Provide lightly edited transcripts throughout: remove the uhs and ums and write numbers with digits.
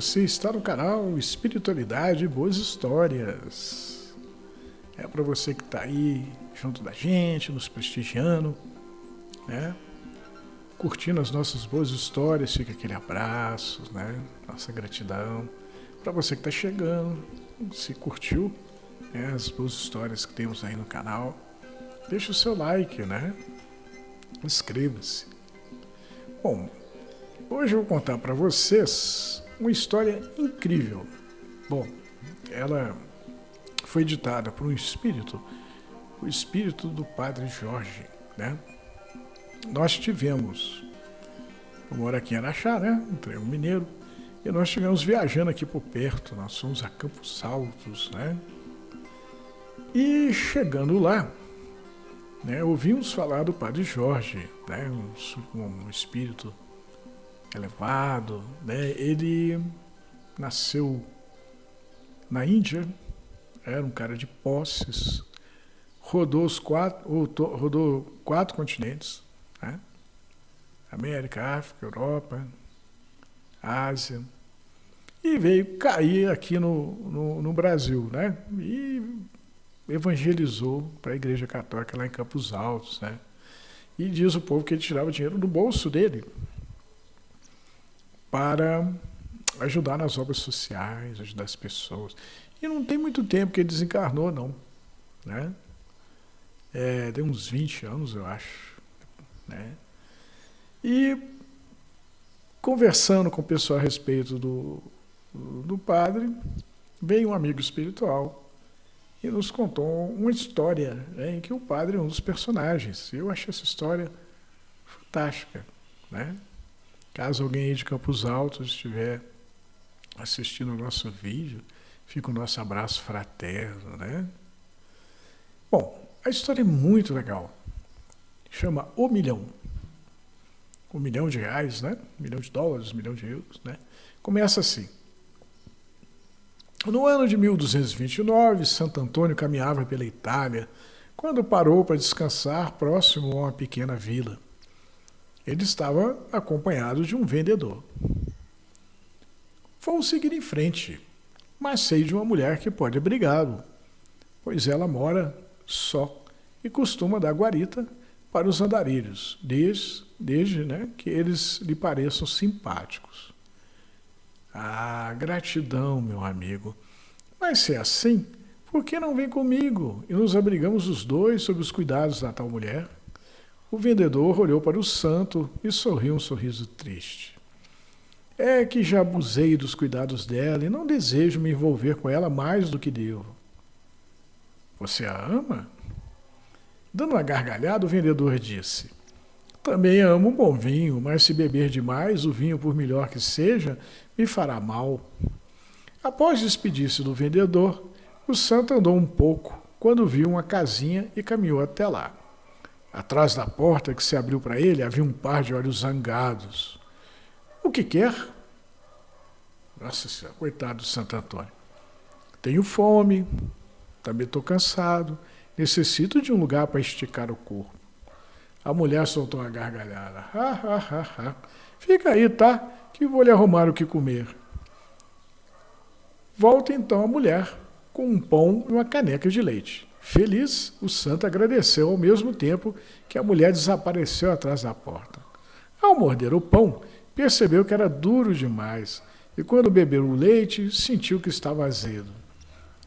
Você está no canal Espiritualidade e Boas Histórias. É para você que está aí junto da gente, nos prestigiando, né? Curtindo as nossas boas histórias, fica aquele abraço, né? Nossa gratidão. Para você que está chegando, se curtiu, né, as boas histórias que temos aí no canal, deixa o seu like, né? Inscreva-se. Bom, hoje eu vou contar para vocês uma história incrível. Bom, ela foi ditada por um espírito, o espírito do Padre Jorge, né? Nós tivemos, eu moro aqui em Araxá, né? Um treino mineiro, e nós estivemos viajando aqui por perto, nós fomos a Campos Altos, né? E chegando lá, né, ouvimos falar do Padre Jorge, né? Um espírito elevado, né? Ele nasceu na Índia, era um cara de posses, rodou quatro continentes, né? América, África, Europa, Ásia, e veio cair aqui no Brasil, né? E evangelizou para a Igreja Católica lá em Campos Altos, né? E diz o povo que ele tirava dinheiro do bolso dele para ajudar nas obras sociais, ajudar as pessoas. E não tem muito tempo que ele desencarnou, não, né? Deu uns 20 anos, eu acho, né? E conversando com o pessoal a respeito do padre, veio um amigo espiritual e nos contou uma história, né, em que o padre é um dos personagens. Eu achei essa história fantástica, né? Caso alguém aí de Campos Altos estiver assistindo o nosso vídeo, fica o nosso abraço fraterno, né? Bom, a história é muito legal. Chama O Milhão. R$1 milhão, né? $1 milhão, $1 milhão, né? Começa assim. No ano de 1229, Santo Antônio caminhava pela Itália, quando parou para descansar próximo a uma pequena vila. Ele estava acompanhado de um vendedor. Vou seguir em frente, mas sei de uma mulher que pode abrigá-lo, pois ela mora só e costuma dar guarita para os andarilhos, desde né, que eles lhe pareçam simpáticos. Ah, gratidão, meu amigo. Mas se é assim, por que não vem comigo e nos abrigamos os dois sob os cuidados da tal mulher? O vendedor olhou para o santo e sorriu um sorriso triste. É que já abusei dos cuidados dela e não desejo me envolver com ela mais do que devo. Você a ama? Dando uma gargalhada, o vendedor disse: também amo um bom vinho, mas se beber demais, o vinho, por melhor que seja, me fará mal. Após despedir-se do vendedor, o santo andou um pouco, quando viu uma casinha e caminhou até lá. Atrás da porta que se abriu para ele havia um par de olhos zangados. O que quer? Nossa Senhora, coitado do Santo Antônio. Tenho fome, também estou cansado, necessito de um lugar para esticar o corpo. A mulher soltou uma gargalhada. Fica aí, tá? Que vou lhe arrumar o que comer. Volta então a mulher, com um pão e uma caneca de leite. Feliz, o santo agradeceu ao mesmo tempo que a mulher desapareceu atrás da porta. Ao morder o pão, percebeu que era duro demais e quando bebeu o leite, sentiu que estava azedo.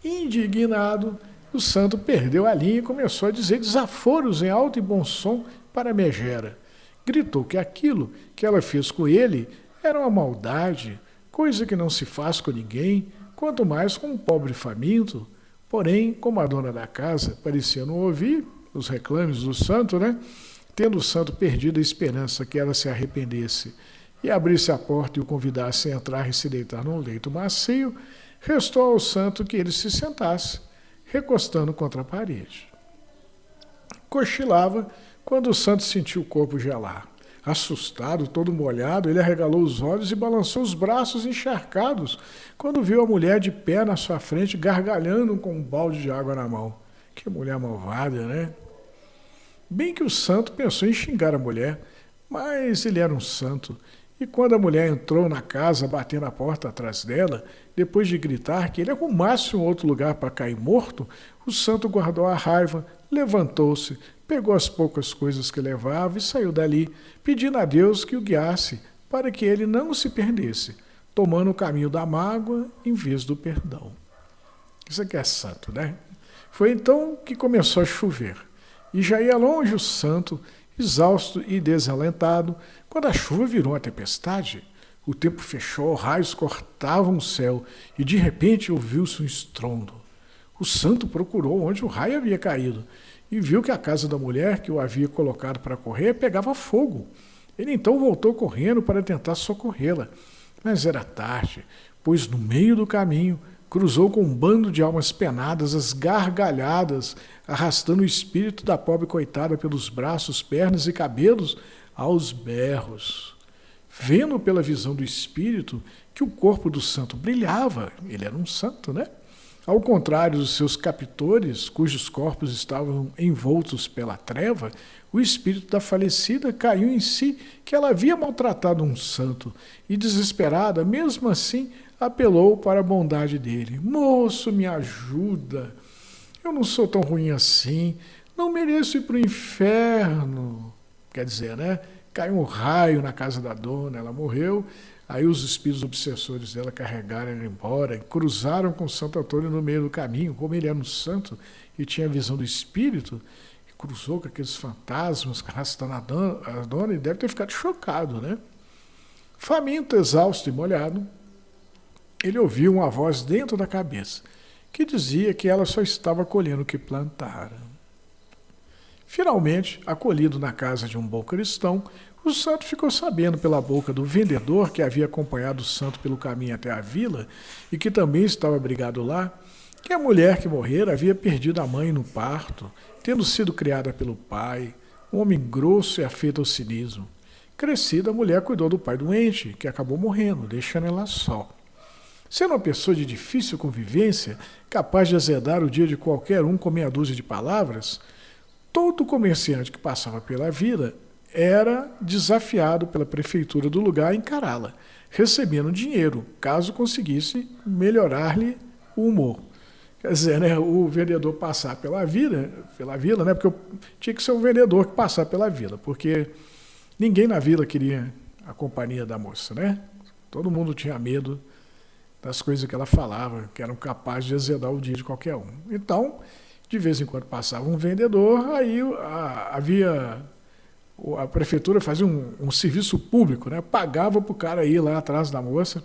Indignado, o santo perdeu a linha e começou a dizer desaforos em alto e bom som para a megera. Gritou que aquilo que ela fez com ele era uma maldade, coisa que não se faz com ninguém, quanto mais com um pobre faminto. Porém, como a dona da casa parecia não ouvir os reclames do santo, né? Tendo o santo perdido a esperança que ela se arrependesse e abrisse a porta e o convidasse a entrar e se deitar num leito macio, restou ao santo que ele se sentasse, recostando contra a parede. Cochilava quando o santo sentiu o corpo gelar. Assustado, todo molhado, ele arregalou os olhos e balançou os braços encharcados quando viu a mulher de pé na sua frente, gargalhando com um balde de água na mão. Que mulher malvada, né? Bem que o santo pensou em xingar a mulher, mas ele era um santo E quando a mulher entrou na casa, batendo a porta atrás dela, depois de gritar que ele arrumasse um outro lugar para cair morto, o santo guardou a raiva, levantou-se, pegou as poucas coisas que levava e saiu dali, pedindo a Deus que o guiasse para que ele não se perdesse, tomando o caminho da mágoa em vez do perdão. Isso aqui é santo, né? Foi então que começou a chover, e já ia longe o santo, exausto e desalentado, quando a chuva virou uma tempestade. O tempo fechou, raios cortavam o céu, e de repente ouviu-se um estrondo. O santo procurou onde o raio havia caído, e viu que a casa da mulher que o havia colocado para correr pegava fogo. Ele então voltou correndo para tentar socorrê-la, mas era tarde, pois no meio do caminho cruzou com um bando de almas penadas, às gargalhadas, arrastando o espírito da pobre coitada pelos braços, pernas e cabelos aos berros. Vendo pela visão do espírito que o corpo do santo brilhava, ele era um santo, né? Ao contrário dos seus captores, cujos corpos estavam envoltos pela treva, o espírito da falecida caiu em si que ela havia maltratado um santo e, desesperada, mesmo assim, apelou para a bondade dele. Moço, me ajuda. Eu não sou tão ruim assim. Não mereço ir para o inferno. Quer dizer, né? Caiu um raio na casa da dona, ela morreu. Aí os espíritos obsessores dela carregaram ela embora, cruzaram com Santo Antônio no meio do caminho, como ele era um santo e tinha a visão do espírito, cruzou com aqueles fantasmas arrastando a dona e deve ter ficado chocado, né? Faminto, exausto e molhado, ele ouviu uma voz dentro da cabeça que dizia que ela só estava colhendo o que plantara. Finalmente, acolhido na casa de um bom cristão, o santo ficou sabendo pela boca do vendedor que havia acompanhado o santo pelo caminho até a vila e que também estava abrigado lá, que a mulher que morrera havia perdido a mãe no parto, tendo sido criada pelo pai, um homem grosso e afeito ao cinismo. Crescida, a mulher cuidou do pai doente, que acabou morrendo, deixando ela só. Sendo uma pessoa de difícil convivência, capaz de azedar o dia de qualquer um com meia dúzia de palavras, todo comerciante que passava pela vila era desafiado pela prefeitura do lugar a encará-la, recebendo dinheiro, caso conseguisse melhorar-lhe o humor. Quer dizer, né, o vendedor passar pela vila, né, porque tinha que ser o vendedor que passar pela vila, porque ninguém na vila queria a companhia da moça, né? Todo mundo tinha medo das coisas que ela falava, que eram capazes de azedar o dia de qualquer um. Então, de vez em quando passava um vendedor, aí a prefeitura fazia um serviço público, né? Pagava para o cara ir lá atrás da moça,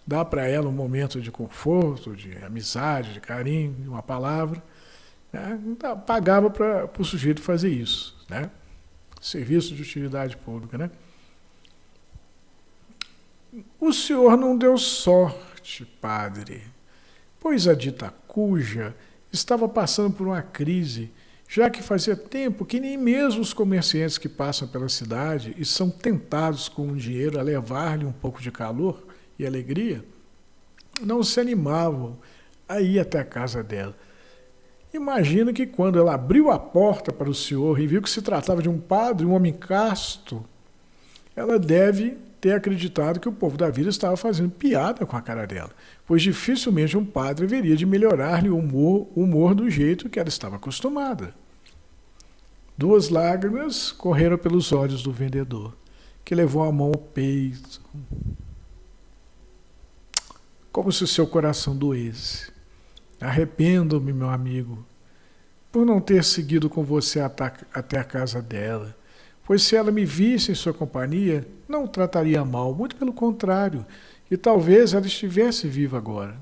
dar para ela um momento de conforto, de amizade, de carinho, de uma palavra. Né? Então, pagava para o sujeito fazer isso. Né? Serviço de utilidade pública. Né? O senhor não deu sorte, padre, pois a dita cuja estava passando por uma crise, já que fazia tempo que nem mesmo os comerciantes que passam pela cidade e são tentados com o dinheiro a levar-lhe um pouco de calor e alegria, não se animavam a ir até a casa dela. Imagino que quando ela abriu a porta para o senhor e viu que se tratava de um padre, um homem casto, ela deve ter acreditado que o povo da vila estava fazendo piada com a cara dela, pois dificilmente um padre haveria de melhorar-lhe o humor do jeito que ela estava acostumada. 2 lágrimas correram pelos olhos do vendedor, que levou a mão ao peito, como se o seu coração doesse. Arrependo-me, meu amigo, por não ter seguido com você até a casa dela, pois se ela me visse em sua companhia, não o trataria mal, muito pelo contrário, e talvez ela estivesse viva agora.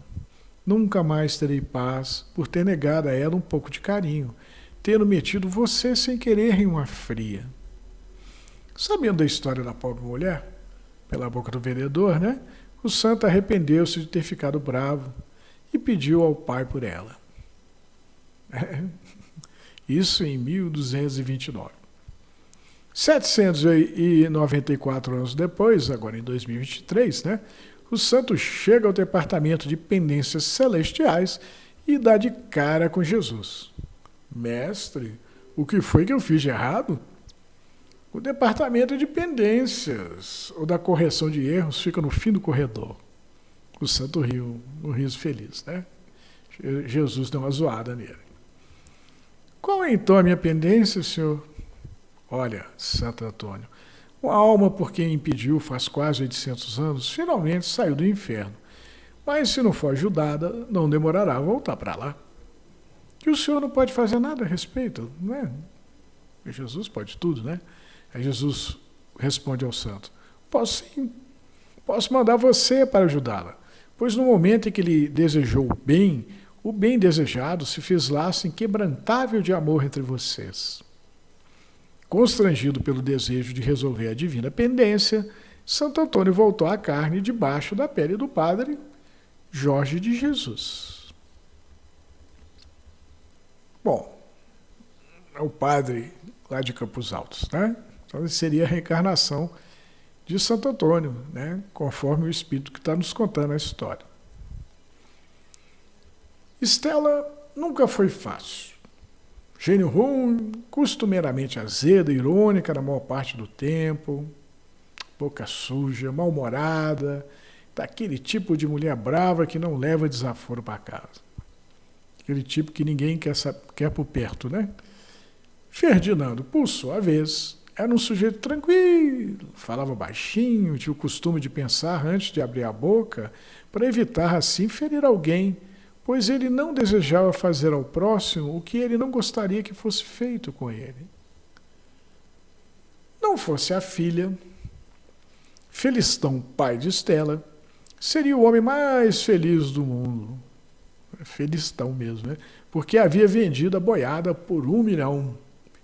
Nunca mais terei paz por ter negado a ela um pouco de carinho, tendo metido você sem querer em uma fria. Sabendo da história da pobre mulher, pela boca do vendedor, né? O santo arrependeu-se de ter ficado bravo e pediu ao pai por ela. Isso em 1229. 794 anos depois, agora em 2023, né, o santo chega ao departamento de pendências celestiais e dá de cara com Jesus. Mestre, o que foi que eu fiz de errado? O departamento de pendências ou da correção de erros fica no fim do corredor. O santo riu, um riso feliz, né? Jesus deu uma zoada nele. Qual é então a minha pendência, senhor? Olha, Santo Antônio, uma alma por quem impediu faz quase 800 anos, finalmente saiu do inferno. Mas se não for ajudada, não demorará a voltar para lá. E o senhor não pode fazer nada a respeito, não é? Jesus pode tudo, né? Aí Jesus responde ao santo: posso sim, posso mandar você para ajudá-la, pois no momento em que ele desejou o bem desejado se fez laço inquebrantável de amor entre vocês. Constrangido pelo desejo de resolver a divina pendência, Santo Antônio voltou à carne debaixo da pele do padre Jorge de Jesus. Bom, é o padre lá de Campos Altos, né? Então seria a reencarnação de Santo Antônio, né? Conforme o Espírito que está nos contando a história. Estela nunca foi fácil. Gênio ruim, costumeiramente azeda, irônica na maior parte do tempo, boca suja, mal-humorada, daquele tipo de mulher brava que não leva desaforo para casa. Aquele tipo que ninguém quer por perto, né? Ferdinando, por sua vez, era um sujeito tranquilo, falava baixinho, tinha o costume de pensar antes de abrir a boca para evitar assim ferir alguém, pois ele não desejava fazer ao próximo o que ele não gostaria que fosse feito com ele. Não fosse a filha, Felistão, pai de Estela, seria o homem mais feliz do mundo. Felistão mesmo, né? Porque havia vendido a boiada por 1 milhão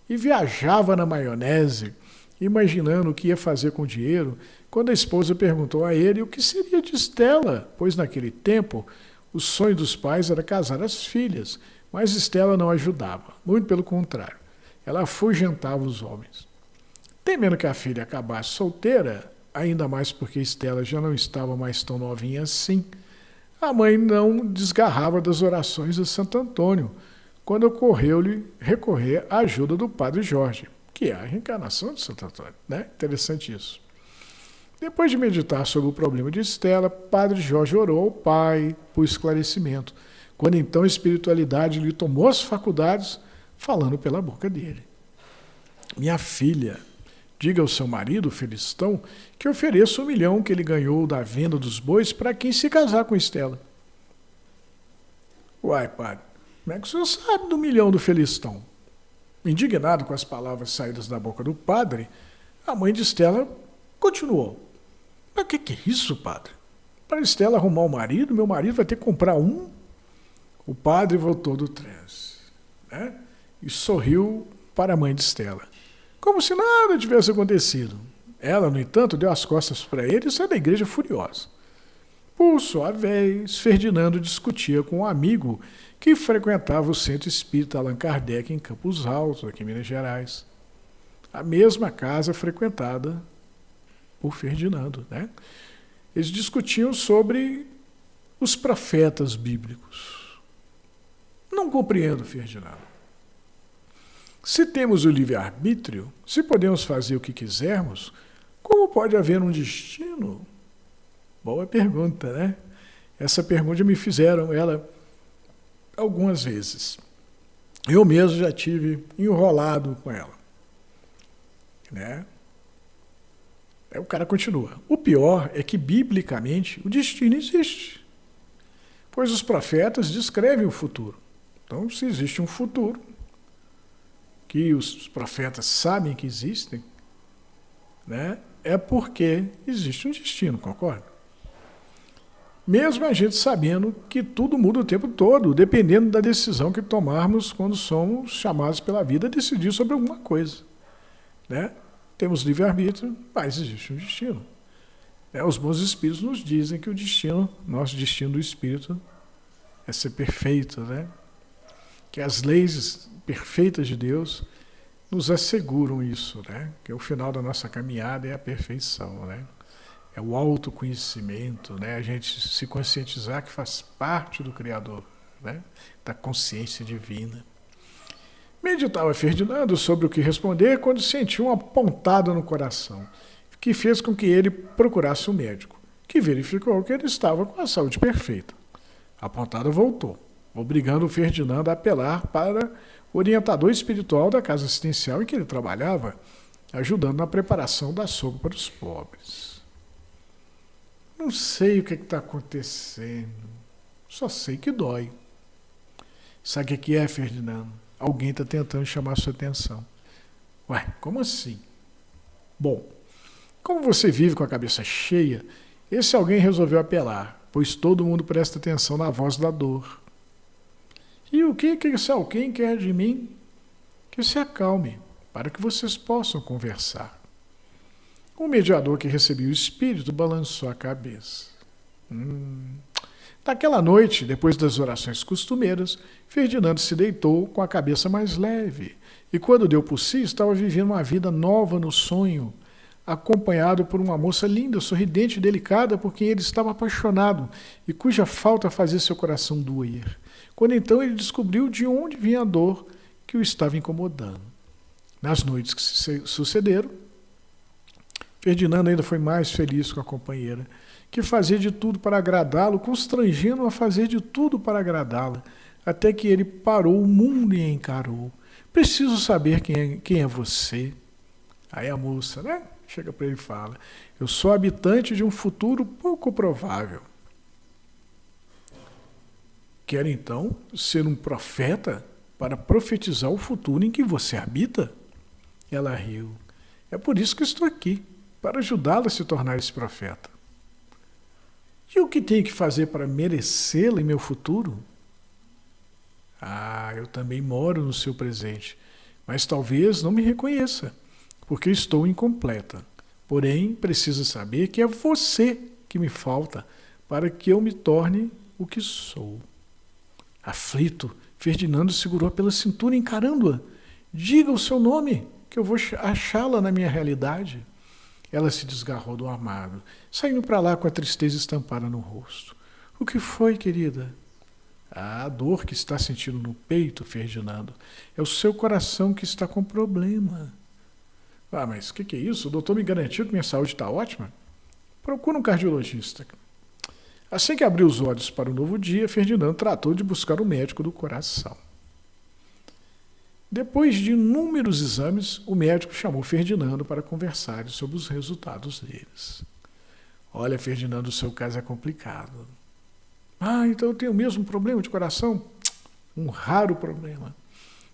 e viajava na maionese, imaginando o que ia fazer com o dinheiro, quando a esposa perguntou a ele o que seria de Estela, pois naquele tempo o sonho dos pais era casar as filhas, mas Estela não ajudava, muito pelo contrário, ela afugentava os homens. Temendo que a filha acabasse solteira, ainda mais porque Estela já não estava mais tão novinha assim, a mãe não desgarrava das orações de Santo Antônio, quando ocorreu-lhe recorrer à ajuda do padre Jorge, que é a reencarnação de Santo Antônio, né? Interessante isso. Depois de meditar sobre o problema de Estela, padre Jorge orou ao pai por esclarecimento, quando então a espiritualidade lhe tomou as faculdades, falando pela boca dele. Minha filha, diga ao seu marido, Felistão, que ofereça 1 milhão que ele ganhou da venda dos bois para quem se casar com Estela. Uai, padre, como é que o senhor sabe do 1 milhão do Felistão? Indignado com as palavras saídas da boca do padre, a mãe de Estela continuou. Mas o que é isso, padre? Para Estela arrumar um marido, meu marido vai ter que comprar um? O padre voltou do transe, né? E sorriu para a mãe de Estela, como se nada tivesse acontecido. Ela, no entanto, deu as costas para ele e saiu da igreja furiosa. Por sua vez, Ferdinando discutia com um amigo que frequentava o Centro Espírita Allan Kardec em Campos Altos, aqui em Minas Gerais. A mesma casa frequentada por Ferdinando, né? Eles discutiam sobre os profetas bíblicos. Não compreendo, Ferdinando. Se temos o livre-arbítrio, se podemos fazer o que quisermos, como pode haver um destino? Boa pergunta, né? Essa pergunta me fizeram ela algumas vezes. Eu mesmo já tive enrolado com ela, né? Aí o cara continua. O pior é que, biblicamente, o destino existe, pois os profetas descrevem o futuro. Então, se existe um futuro, que os profetas sabem que existem, né, é porque existe um destino, concorda? Mesmo a gente sabendo que tudo muda o tempo todo, dependendo da decisão que tomarmos quando somos chamados pela vida a decidir sobre alguma coisa, né? Temos livre-arbítrio, mas existe um destino. Os bons espíritos nos dizem que o destino, nosso destino do espírito, é ser perfeito, né? Que as leis perfeitas de Deus nos asseguram isso, né? Que o final da nossa caminhada é a perfeição, né? É o autoconhecimento, né? A gente se conscientizar que faz parte do Criador, né? Da consciência divina. Meditava Ferdinando sobre o que responder quando sentiu uma pontada no coração, que fez com que ele procurasse um médico, que verificou que ele estava com a saúde perfeita. A pontada voltou, obrigando o Ferdinando a apelar para o orientador espiritual da casa assistencial em que ele trabalhava, ajudando na preparação da sopa para os pobres. Não sei o que está acontecendo, só sei que dói. Sabe o que é, Ferdinando? Alguém está tentando chamar sua atenção. Ué, como assim? Bom, como você vive com a cabeça cheia, esse alguém resolveu apelar, pois todo mundo presta atenção na voz da dor. E o que esse alguém quer de mim? Que se acalme, para que vocês possam conversar. O mediador que recebia o espírito balançou a cabeça. Naquela noite, depois das orações costumeiras, Ferdinando se deitou com a cabeça mais leve e, quando deu por si, estava vivendo uma vida nova no sonho, acompanhado por uma moça linda, sorridente e delicada por quem ele estava apaixonado e cuja falta fazia seu coração doer. Quando então ele descobriu de onde vinha a dor que o estava incomodando. Nas noites que se sucederam, Ferdinando ainda foi mais feliz com a companheira, que fazia de tudo para agradá-lo, constrangendo-o a fazer de tudo para agradá-la, até que ele parou o mundo e encarou. Preciso saber quem é você. Aí a moça, chega para ele e fala: eu sou habitante de um futuro pouco provável. Quer então ser um profeta para profetizar o futuro em que você habita? Ela riu. É por isso que estou aqui, para ajudá-la a se tornar esse profeta. E o que tenho que fazer para merecê-la em meu futuro? Eu também moro no seu presente, mas talvez não me reconheça, porque estou incompleta. Porém, precisa saber que é você que me falta para que eu me torne o que sou. Aflito, Ferdinando segurou pela cintura encarando-a. Diga o seu nome, que eu vou achá-la na minha realidade. Ela se desgarrou do amado, saindo para lá com a tristeza estampada no rosto. O que foi, querida? A dor que está sentindo no peito, Ferdinando, é o seu coração que está com problema. Mas o que é isso? O doutor me garantiu que minha saúde está ótima? Procura um cardiologista. Assim que abriu os olhos para o novo dia, Ferdinando tratou de buscar um médico do coração. Depois de inúmeros exames, o médico chamou Ferdinando para conversar sobre os resultados deles. Olha, Ferdinando, o seu caso é complicado. Então eu tenho o mesmo problema de coração? Um raro problema,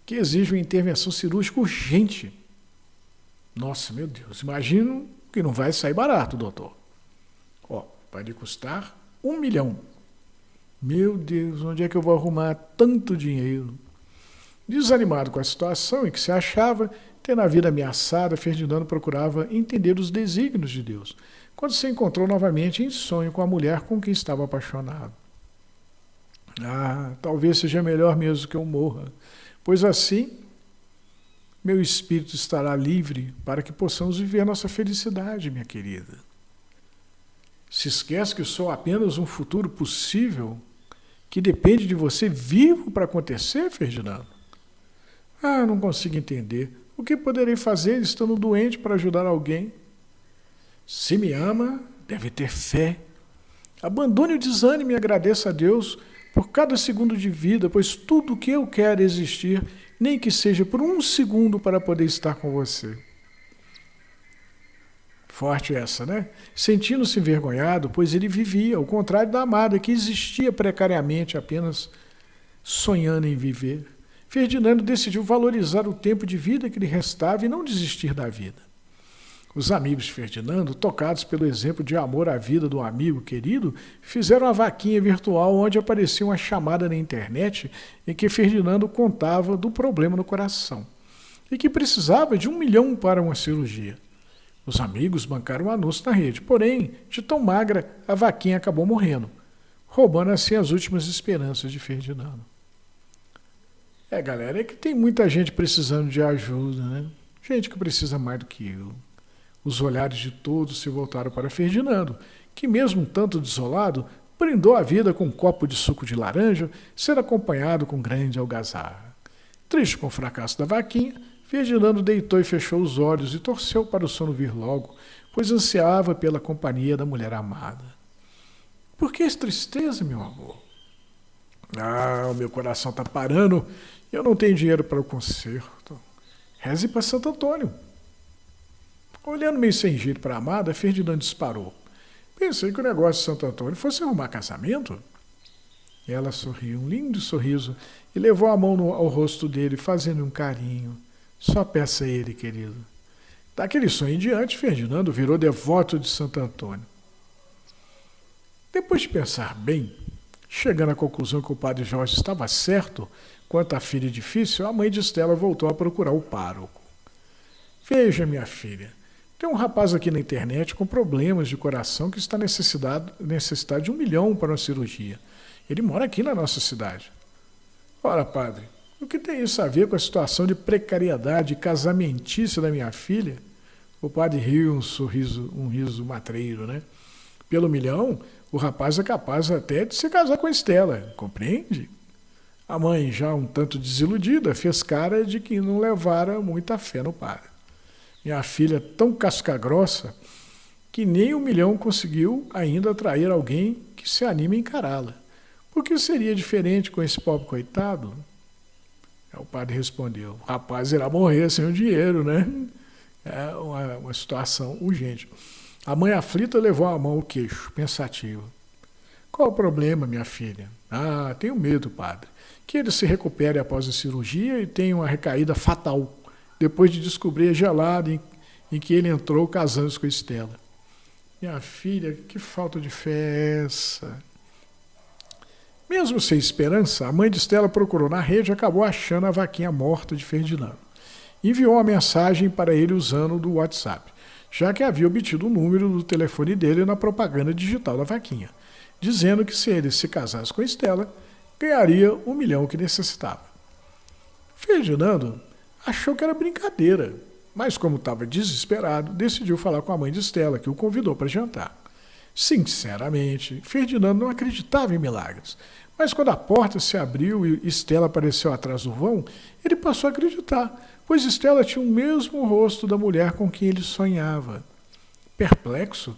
que exige uma intervenção cirúrgica urgente. Nossa, meu Deus, imagino que não vai sair barato, doutor. Vai lhe custar 1 milhão. Meu Deus, onde é que eu vou arrumar tanto dinheiro? Desanimado com a situação em que se achava, tendo a vida ameaçada, Ferdinando procurava entender os desígnios de Deus, quando se encontrou novamente em sonho com a mulher com quem estava apaixonado. Talvez seja melhor mesmo que eu morra, pois assim meu espírito estará livre para que possamos viver nossa felicidade, minha querida. Se esquece que sou apenas um futuro possível que depende de você vivo para acontecer, Ferdinando? Não consigo entender. O que poderei fazer estando doente para ajudar alguém? Se me ama, deve ter fé. Abandone o desânimo e agradeça a Deus por cada segundo de vida, pois tudo o que eu quero é existir, nem que seja por 1 segundo para poder estar com você. Forte essa, né? Sentindo-se envergonhado, pois ele vivia, ao contrário da amada, que existia precariamente, apenas sonhando em viver. Ferdinando decidiu valorizar o tempo de vida que lhe restava e não desistir da vida. Os amigos de Ferdinando, tocados pelo exemplo de amor à vida do amigo querido, fizeram uma vaquinha virtual onde aparecia uma chamada na internet em que Ferdinando contava do problema no coração e que precisava de 1 milhão para uma cirurgia. Os amigos bancaram um anúncio na rede, porém, de tão magra, a vaquinha acabou morrendo, roubando assim as últimas esperanças de Ferdinando. Galera, é que tem muita gente precisando de ajuda, né? Gente que precisa mais do que eu. Os olhares de todos se voltaram para Ferdinando, que mesmo um tanto desolado, brindou a vida com um copo de suco de laranja, sendo acompanhado com grande algazarra. Triste com o fracasso da vaquinha, Ferdinando deitou e fechou os olhos e torceu para o sono vir logo, pois ansiava pela companhia da mulher amada. Por que essa tristeza, meu amor? O meu coração está parando e eu não tenho dinheiro para o concerto. Reze para Santo Antônio. Olhando meio sem jeito para a amada, Ferdinando disparou. Pensei que o negócio de Santo Antônio fosse arrumar casamento. Ela sorriu, um lindo sorriso, e levou a mão ao rosto dele, fazendo um carinho. Só peça a ele, querido. Daquele sonho em diante, Ferdinando virou devoto de Santo Antônio. Depois de pensar bem, chegando à conclusão que o padre Jorge estava certo quanto à filha difícil, a mãe de Estela voltou a procurar o pároco. Veja, minha filha, tem um rapaz aqui na internet com problemas de coração que está necessitado de 1 milhão para uma cirurgia. Ele mora aqui na nossa cidade. Ora, padre, o que tem isso a ver com a situação de precariedade casamentícia da minha filha? O padre riu um riso matreiro, né? Pelo 1 milhão, o rapaz é capaz até de se casar com a Estela, compreende? A mãe, já um tanto desiludida, fez cara de que não levara muita fé no padre. Minha filha é tão casca-grossa que nem 1 milhão conseguiu ainda atrair alguém que se anime a encará-la. Por que seria diferente com esse pobre coitado? O padre respondeu, o rapaz irá morrer sem o dinheiro, né? É uma situação urgente. A mãe aflita levou a mão ao queixo, pensativa. Qual o problema, minha filha? Tenho medo, padre, que ele se recupere após a cirurgia e tenha uma recaída fatal, depois de descobrir a gelada em que ele entrou casando-se com a Estela. Minha filha, que falta de fé é essa? Mesmo sem esperança, a mãe de Estela procurou na rede e acabou achando a vaquinha morta de Ferdinando. Enviou uma mensagem para ele usando do WhatsApp, já que havia obtido o número do telefone dele na propaganda digital da vaquinha, dizendo que se ele se casasse com Estela, ganharia 1 milhão que necessitava. Ferdinando achou que era brincadeira, mas como estava desesperado, decidiu falar com a mãe de Estela, que o convidou para jantar. Sinceramente, Ferdinando não acreditava em milagres, mas quando a porta se abriu e Estela apareceu atrás do vão, ele passou a acreditar, pois Estela tinha o mesmo rosto da mulher com quem ele sonhava. Perplexo,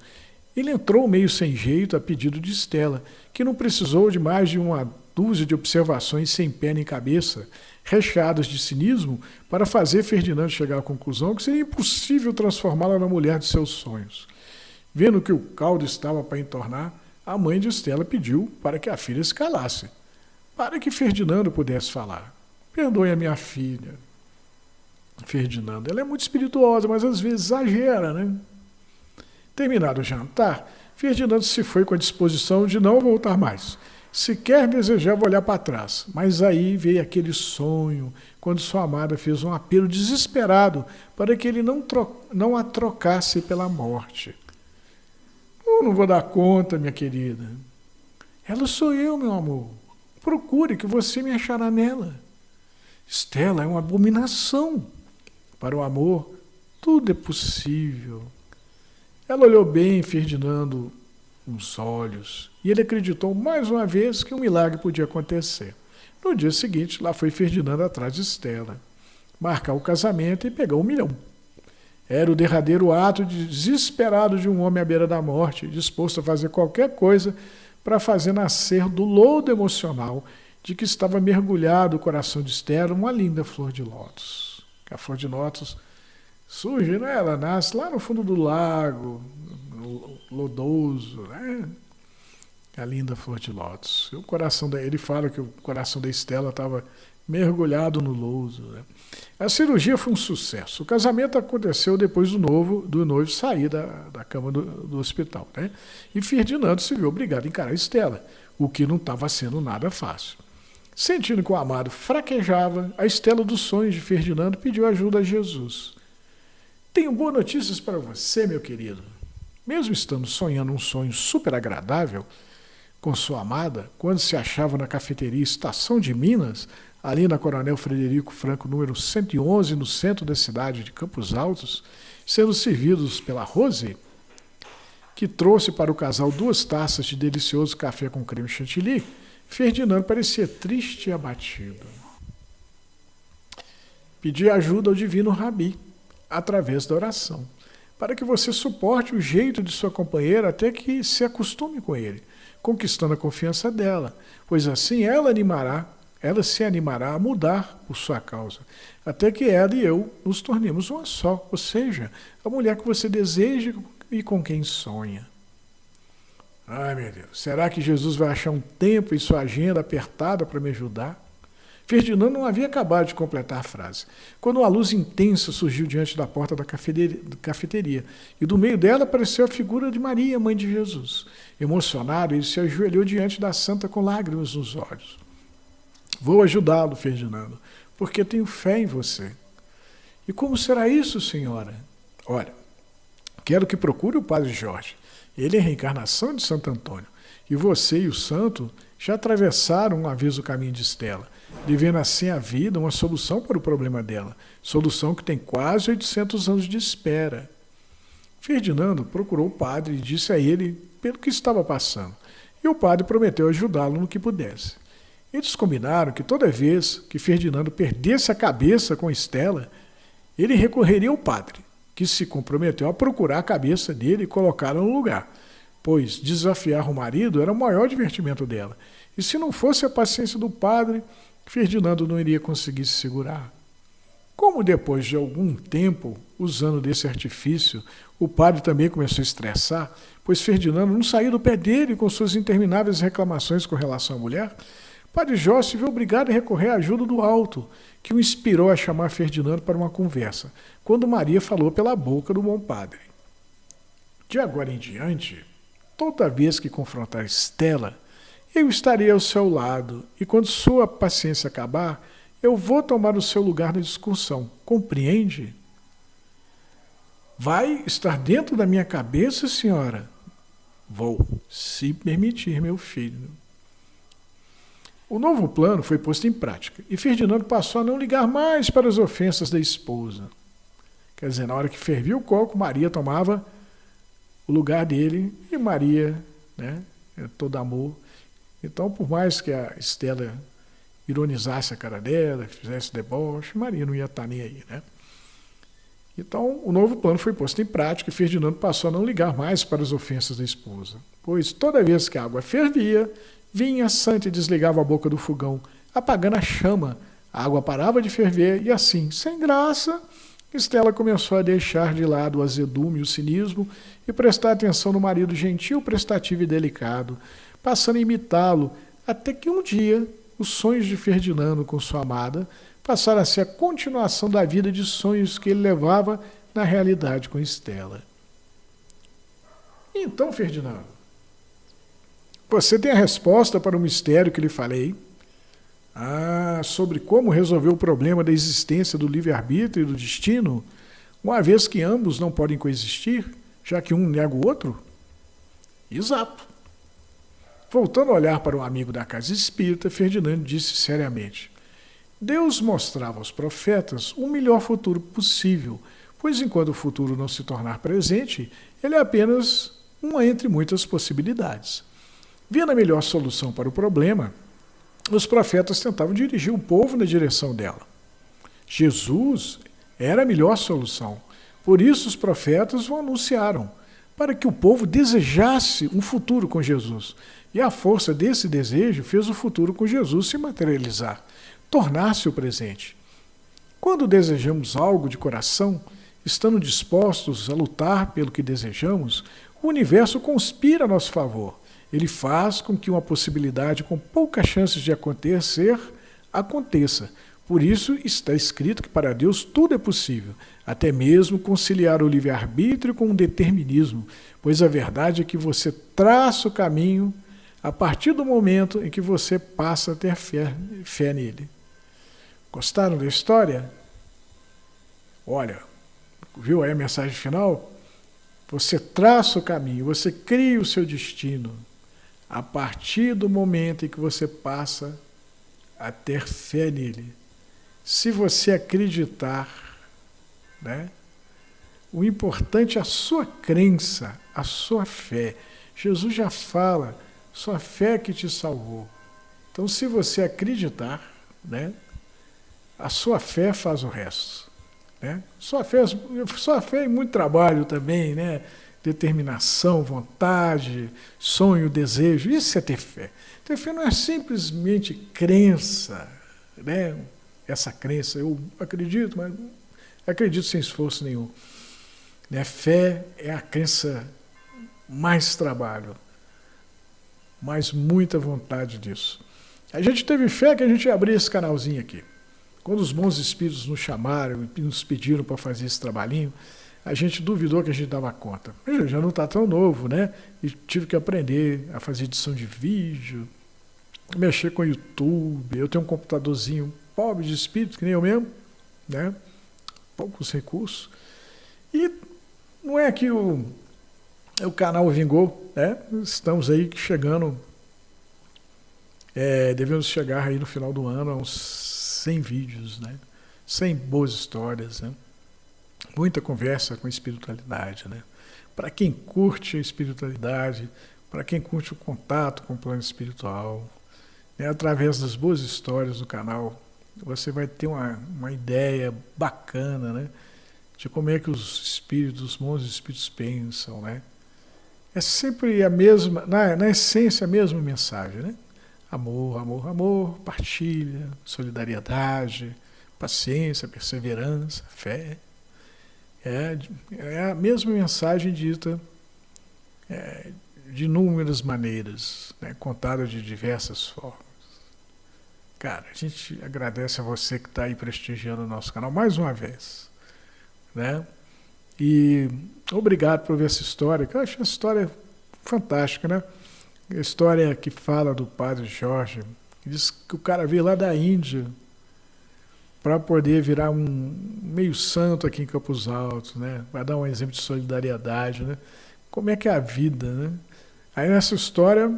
ele entrou meio sem jeito a pedido de Estela, que não precisou de mais de 1 dúzia de observações sem pé nem cabeça, recheadas de cinismo, para fazer Ferdinando chegar à conclusão que seria impossível transformá-la na mulher de seus sonhos. Vendo que o caldo estava para entornar, a mãe de Estela pediu para que a filha se calasse, para que Ferdinando pudesse falar. Perdoe a minha filha, Ferdinando. Ela é muito espirituosa, mas às vezes exagera, né? Terminado o jantar, Ferdinando se foi com a disposição de não voltar mais. Sequer desejava olhar para trás, mas aí veio aquele sonho, quando sua amada fez um apelo desesperado para que ele não a trocasse pela morte. Eu não vou dar conta, minha querida. Ela sou eu, meu amor. Procure que você me achará nela. Estela é uma abominação. Para o amor, tudo é possível. Ela olhou bem Ferdinando nos olhos e ele acreditou mais uma vez que um milagre podia acontecer. No dia seguinte, lá foi Ferdinando atrás de Estela, marcar o casamento e pegar 1 milhão. Era o derradeiro ato desesperado de um homem à beira da morte, disposto a fazer qualquer coisa para fazer nascer do lodo emocional de que estava mergulhado o coração de Estela uma linda flor de lótus. A flor de lótus surge, né? Ela nasce lá no fundo do lago, lodoso, né? A linda flor de lótus. Ele fala que o coração da Estela estava mergulhado no louso, né? A cirurgia foi um sucesso. O casamento aconteceu depois do noivo sair da cama do hospital, né? E Ferdinando se viu obrigado a encarar Estela, o que não estava sendo nada fácil. Sentindo que o amado fraquejava, a Estela dos sonhos de Ferdinando pediu ajuda a Jesus. Tenho boas notícias para você, meu querido. Mesmo estando sonhando um sonho super agradável com sua amada, quando se achava na cafeteria Estação de Minas, ali na Coronel Frederico Franco, número 111, no centro da cidade de Campos Altos, sendo servidos pela Rose, que trouxe para o casal 2 taças de delicioso café com creme chantilly, Ferdinando parecia triste e abatido. pedir ajuda ao divino Rabi, através da oração, para que você suporte o jeito de sua companheira até que se acostume com ele, conquistando a confiança dela, pois assim ela se animará a mudar por sua causa, até que ela e eu nos tornemos uma só, ou seja, a mulher que você deseja e com quem sonha. Ai, meu Deus, será que Jesus vai achar um tempo em sua agenda apertada para me ajudar? Ferdinando não havia acabado de completar a frase, quando uma luz intensa surgiu diante da porta da cafeteria, e do meio dela apareceu a figura de Maria, mãe de Jesus. Emocionado, ele se ajoelhou diante da santa com lágrimas nos olhos. Vou ajudá-lo, Ferdinando, porque tenho fé em você. E como será isso, senhora? Olha, quero que procure o Padre Jorge. Ele é a reencarnação de Santo Antônio. E você e o santo já atravessaram uma vez o caminho de Estela, devendo assim à vida uma solução para o problema dela, solução que tem quase 800 anos de espera. Ferdinando procurou o padre e disse a ele pelo que estava passando, e o padre prometeu ajudá-lo no que pudesse. Eles combinaram que toda vez que Ferdinando perdesse a cabeça com Estela, ele recorreria ao padre, que se comprometeu a procurar a cabeça dele e colocá-la no lugar, pois desafiar o marido era o maior divertimento dela. E se não fosse a paciência do padre, Ferdinando não iria conseguir se segurar. Como depois de algum tempo, usando desse artifício, o padre também começou a estressar, pois Ferdinando não saía do pé dele com suas intermináveis reclamações com relação à mulher, Padre Jorge se viu obrigado a recorrer à ajuda do alto, que o inspirou a chamar Ferdinando para uma conversa, quando Maria falou pela boca do bom padre. De agora em diante, toda vez que confrontar Estela, eu estarei ao seu lado, e quando sua paciência acabar, eu vou tomar o seu lugar na discussão. Compreende? Vai estar dentro da minha cabeça, senhora? Vou, se permitir, meu filho. O novo plano foi posto em prática, e Ferdinando passou a não ligar mais para as ofensas da esposa. Quer dizer, na hora que fervia o coco, Maria tomava o lugar dele, e Maria, né, todo amor. Então, por mais que a Estela ironizasse a cara dela, fizesse deboche, Maria não ia estar nem aí, né? Então, o novo plano foi posto em prática e Ferdinando passou a não ligar mais para as ofensas da esposa, pois toda vez que a água fervia, vinha a santa e desligava a boca do fogão, apagando a chama. A água parava de ferver e assim, sem graça, Estela começou a deixar de lado o azedume e o cinismo e prestar atenção no marido gentil, prestativo e delicado, passando a imitá-lo, até que um dia os sonhos de Ferdinando com sua amada passaram a ser a continuação da vida de sonhos que ele levava na realidade com Estela. Então, Ferdinando, você tem a resposta para o mistério que lhe falei? Sobre como resolver o problema da existência do livre-arbítrio e do destino, uma vez que ambos não podem coexistir, já que um nega o outro? Exato. Voltando a olhar para o amigo da casa espírita, Ferdinando disse seriamente: Deus mostrava aos profetas o melhor futuro possível, pois enquanto o futuro não se tornar presente, ele é apenas uma entre muitas possibilidades. Vendo a melhor solução para o problema, os profetas tentavam dirigir o povo na direção dela. Jesus era a melhor solução, por isso os profetas o anunciaram, para que o povo desejasse um futuro com Jesus. E a força desse desejo fez o futuro com Jesus se materializar, tornar-se o presente. Quando desejamos algo de coração, estando dispostos a lutar pelo que desejamos, o universo conspira a nosso favor. Ele faz com que uma possibilidade com poucas chances de acontecer, aconteça. Por isso está escrito que para Deus tudo é possível, até mesmo conciliar o livre-arbítrio com o determinismo, pois a verdade é que você traça o caminho a partir do momento em que você passa a ter fé nele. Gostaram da história? Olha, viu aí a mensagem final? Você traça o caminho, você cria o seu destino a partir do momento em que você passa a ter fé nele. Se você acreditar, né? O importante é a sua crença, a sua fé. Jesus já fala, sua fé que te salvou. Então, se você acreditar, né? a sua fé faz o resto. Né? Sua fé e muito trabalho também, né? Determinação, vontade, sonho, desejo, isso é ter fé. Ter fé não é simplesmente crença, né? Essa crença, eu acredito, mas acredito sem esforço nenhum. Né? Fé é a crença mais trabalho, mais muita vontade disso. A gente teve fé que a gente ia abrir esse canalzinho aqui. Quando os bons espíritos nos chamaram e nos pediram para fazer esse trabalhinho, a gente duvidou que a gente dava conta. Mas já não está tão novo, né? E tive que aprender a fazer edição de vídeo, mexer com o YouTube. Eu tenho um computadorzinho pobre de espírito, que nem eu mesmo, né? Poucos recursos. E não é que o canal vingou, né? Estamos aí chegando, devemos chegar aí no final do ano a uns 100 vídeos, né? 100 boas histórias, né? Muita conversa com a espiritualidade, né? Para quem curte a espiritualidade, para quem curte o contato com o plano espiritual, né? Através das boas histórias do canal, você vai ter uma ideia bacana, né? De como é que os espíritos, os bons espíritos pensam, né? É sempre a mesma, na essência, a mesma mensagem, né? Amor, amor, amor, partilha, solidariedade, paciência, perseverança, fé. É a mesma mensagem dita de inúmeras maneiras, né? Contada de diversas formas. Cara, a gente agradece a você que está aí prestigiando o nosso canal mais uma vez, né? E obrigado por ver essa história, que eu acho essa história fantástica, né? A história que fala do padre Jorge, que diz que o cara veio lá da Índia para poder virar um meio santo aqui em Campos Altos, né? Vai dar um exemplo de solidariedade, né? Como é que é a vida, né? Aí nessa história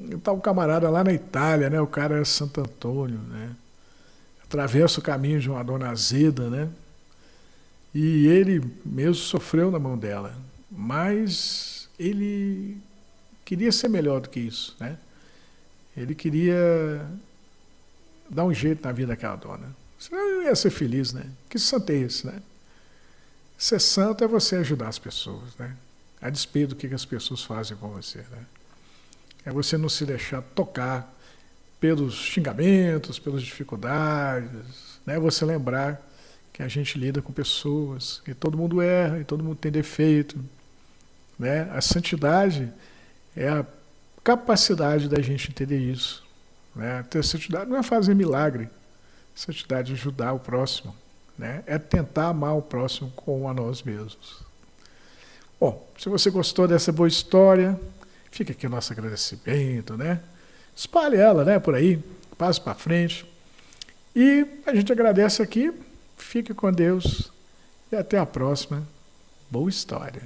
está um camarada lá na Itália, né? O cara é Santo Antônio, né? Atravessa o caminho de uma dona azeda, né? E ele mesmo sofreu na mão dela, mas ele queria ser melhor do que isso, né? Ele queria dar um jeito na vida daquela dona. Senão ele ia ser feliz, né? Que santo é esse, né? Ser santo é você ajudar as pessoas, né? A despeito do que as pessoas fazem com você, né? É você não se deixar tocar pelos xingamentos, pelas dificuldades, né? Você lembrar que a gente lida com pessoas, que todo mundo erra e todo mundo tem defeito, né? A santidade é a capacidade da gente entender isso, né? Ter santidade não é fazer milagre, santidade é ajudar o próximo, né? É tentar amar o próximo como a nós mesmos. Bom, se você gostou dessa boa história, fica aqui o nosso agradecimento, né? Espalhe ela, né, por aí, passe para frente. E a gente agradece aqui, fique com Deus e até a próxima. Boa história.